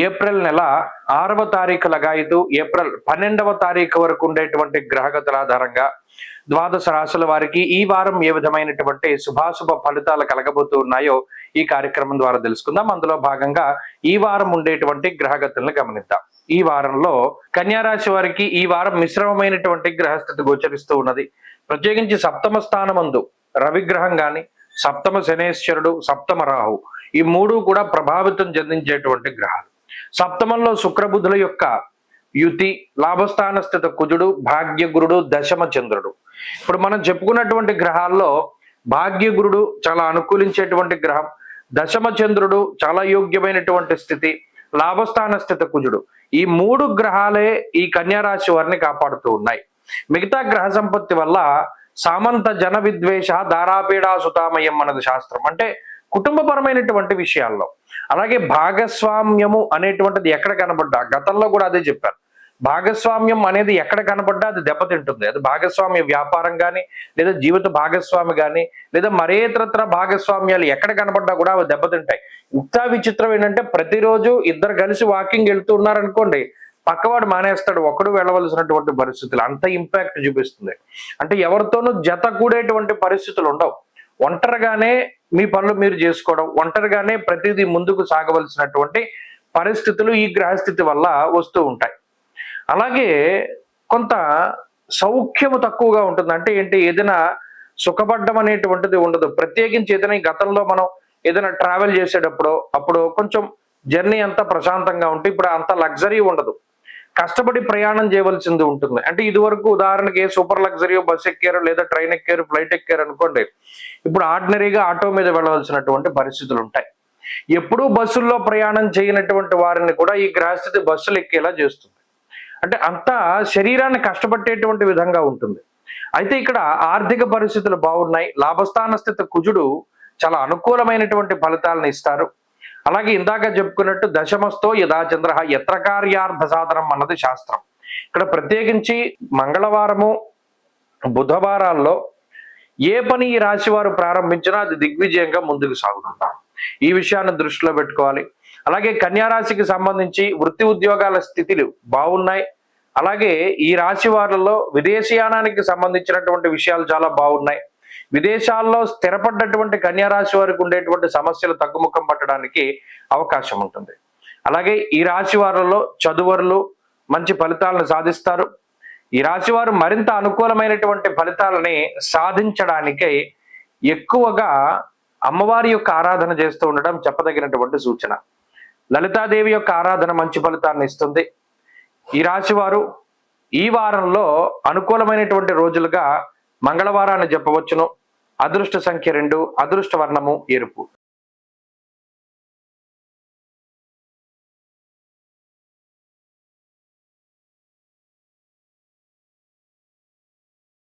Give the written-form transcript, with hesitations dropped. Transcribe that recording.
April నెల 6వ తారీఖు లగాయతు ఏప్రిల్ 12వ తారీఖు వరకు ఉండేటువంటి గ్రహగతుల ఆధారంగా ద్వాదశ రాశుల వారికి ఈ వారం ఏ విధమైనటువంటి శుభాశుభ ఫలితాలు కలగబోతూ ఉన్నాయో ఈ కార్యక్రమం ద్వారా తెలుసుకుందాం. అందులో భాగంగా ఈ వారం ఉండేటువంటి గ్రహగతులను గమనిద్దాం. ఈ వారంలో కన్యా రాశి వారికి ఈ వారం మిశ్రమమైనటువంటి గ్రహస్థితి గోచరిస్తూ ఉన్నది. ప్రత్యేకించి సప్తమ స్థానమందు రవిగ్రహం గాని, సప్తమ శనేశ్వరుడు, సప్తమ రాహు ఈ మూడు కూడా ప్రభావితం చెందించేటువంటి గ్రహాలు. సప్తమంలో శుక్రబుధుల యొక్క యుతి, లాభస్థాన స్థిత కుజుడు, భాగ్యగురుడు, దశమ చంద్రుడు. ఇప్పుడు మనం చెప్పుకున్నటువంటి గ్రహాల్లో భాగ్యగురుడు చాలా అనుకూలించేటువంటి గ్రహం, దశమ చంద్రుడు చాలా యోగ్యమైనటువంటి స్థితి, లాభస్థాన స్థిత కుజుడు ఈ మూడు గ్రహాలే ఈ కన్యా రాశి వారిని కాపాడుతూ ఉన్నాయి. మిగతా గ్రహ సంపత్తి వల్ల సామంత జన విద్వేష దారాపీడా సుతామయం అన్నది శాస్త్రం. అంటే కుటుంబపరమైనటువంటి విషయాల్లో, అలాగే భాగస్వామ్యము అనేటువంటిది ఎక్కడ కనబడ్డా, గతంలో కూడా అదే చెప్పారు, భాగస్వామ్యం అనేది ఎక్కడ కనబడ్డా అది దెబ్బతింటుంది. అది భాగస్వామ్య వ్యాపారం కానీ, లేదా జీవిత భాగస్వామి కానీ, లేదా మరేతరత్ర భాగస్వామ్యాలు ఎక్కడ కనబడ్డా కూడా అవి దెబ్బతింటాయి. ఇంత విచిత్రం ఏంటంటే ప్రతిరోజు ఇద్దరు కలిసి వాకింగ్ వెళ్తూ ఉన్నారనుకోండి, పక్కవాడు మానేస్తాడు, ఒకడు వెళ్ళవలసినటువంటి పరిస్థితులు, అంత ఇంపాక్ట్ చూపిస్తుంది. అంటే ఎవరితోనూ జత కూడేటువంటి పరిస్థితులు ఉండవు. ఒంటరిగానే మీ పనులు మీరు చేసుకోవడం, ఒంటరిగానే ప్రతిదీ ముందుకు సాగవలసినటువంటి పరిస్థితులు ఈ గ్రహస్థితి వల్ల వస్తూ ఉంటాయి. అలాగే కొంత సౌఖ్యము తక్కువగా ఉంటుంది. అంటే ఏంటి, ఏదైనా సుఖపడ్డం అనేటువంటిది ఉండదు. ప్రత్యేకించి ఏదైనా గతంలో మనం ఏదైనా ట్రావెల్ చేసేటప్పుడు అప్పుడు కొంచెం జర్నీ అంతా ప్రశాంతంగా ఉంటే ఇప్పుడు అంత లగ్జరీ ఉండదు, కష్టపడి ప్రయాణం చేయవలసింది ఉంటుంది. అంటే ఇది వరకు ఉదాహరణకి ఏ సూపర్ లగ్జరీ బస్ ఎక్కారు, లేదా ట్రైన్ ఎక్కారు, ఫ్లైట్ ఎక్కారు అనుకోండి, ఇప్పుడు ఆర్డినరీగా ఆటో మీద వెళ్ళవలసినటువంటి పరిస్థితులు ఉంటాయి. ఎప్పుడూ బస్సుల్లో ప్రయాణం చేయనటువంటి వారిని కూడా ఈ గ్రహస్థితి బస్సులు ఎక్కేలా చేస్తుంది. అంటే అంతా శరీరాన్ని కష్టపట్టేటువంటి విధంగా ఉంటుంది. అయితే ఇక్కడ ఆర్థిక పరిస్థితులు బాగున్నాయి. లాభస్థాన స్థిత కుజుడు చాలా అనుకూలమైనటువంటి ఫలితాలను ఇస్తారు. అలాగే ఇందాక చెప్పుకున్నట్టు దశమస్థో యథా చంద్ర యత్ర కార్యార్థ సాధనం అన్నది శాస్త్రం. ఇక్కడ ప్రత్యేకించి మంగళవారము, బుధవారాల్లో ఏ పని ఈ రాశి వారు ప్రారంభించినా అది దిగ్విజయంగా ముందుకు సాగుతుంది. ఈ విషయాన్ని దృష్టిలో పెట్టుకోవాలి. అలాగే కన్యా రాశికి సంబంధించి వృత్తి ఉద్యోగాల స్థితిలు బాగున్నాయి. అలాగే ఈ రాశి వారిలో విదేశీయానానికి సంబంధించినటువంటి విషయాలు చాలా బాగున్నాయి. విదేశాల్లో స్థిరపడ్డటువంటి కన్యా రాశి వారికి ఉండేటువంటి సమస్యలు తగ్గుముఖం పట్టడానికి అవకాశం ఉంటుంది. అలాగే ఈ రాశి వారిలో చదువరులు మంచి ఫలితాలను సాధిస్తారు. ఈ రాశి వారు మరింత అనుకూలమైనటువంటి ఫలితాలని సాధించడానికై ఎక్కువగా అమ్మవారి యొక్క ఆరాధన చేస్తూ ఉండడం చెప్పదగినటువంటి సూచన. లలితాదేవి యొక్క ఆరాధన మంచి ఫలితాన్ని ఇస్తుంది. ఈ రాశి వారు ఈ వారంలో అనుకూలమైనటువంటి రోజులుగా మంగళవారాన్ని చెప్పవచ్చును. అదృష్ట సంఖ్య 2, అదృష్ట వర్ణము ఎరుపు.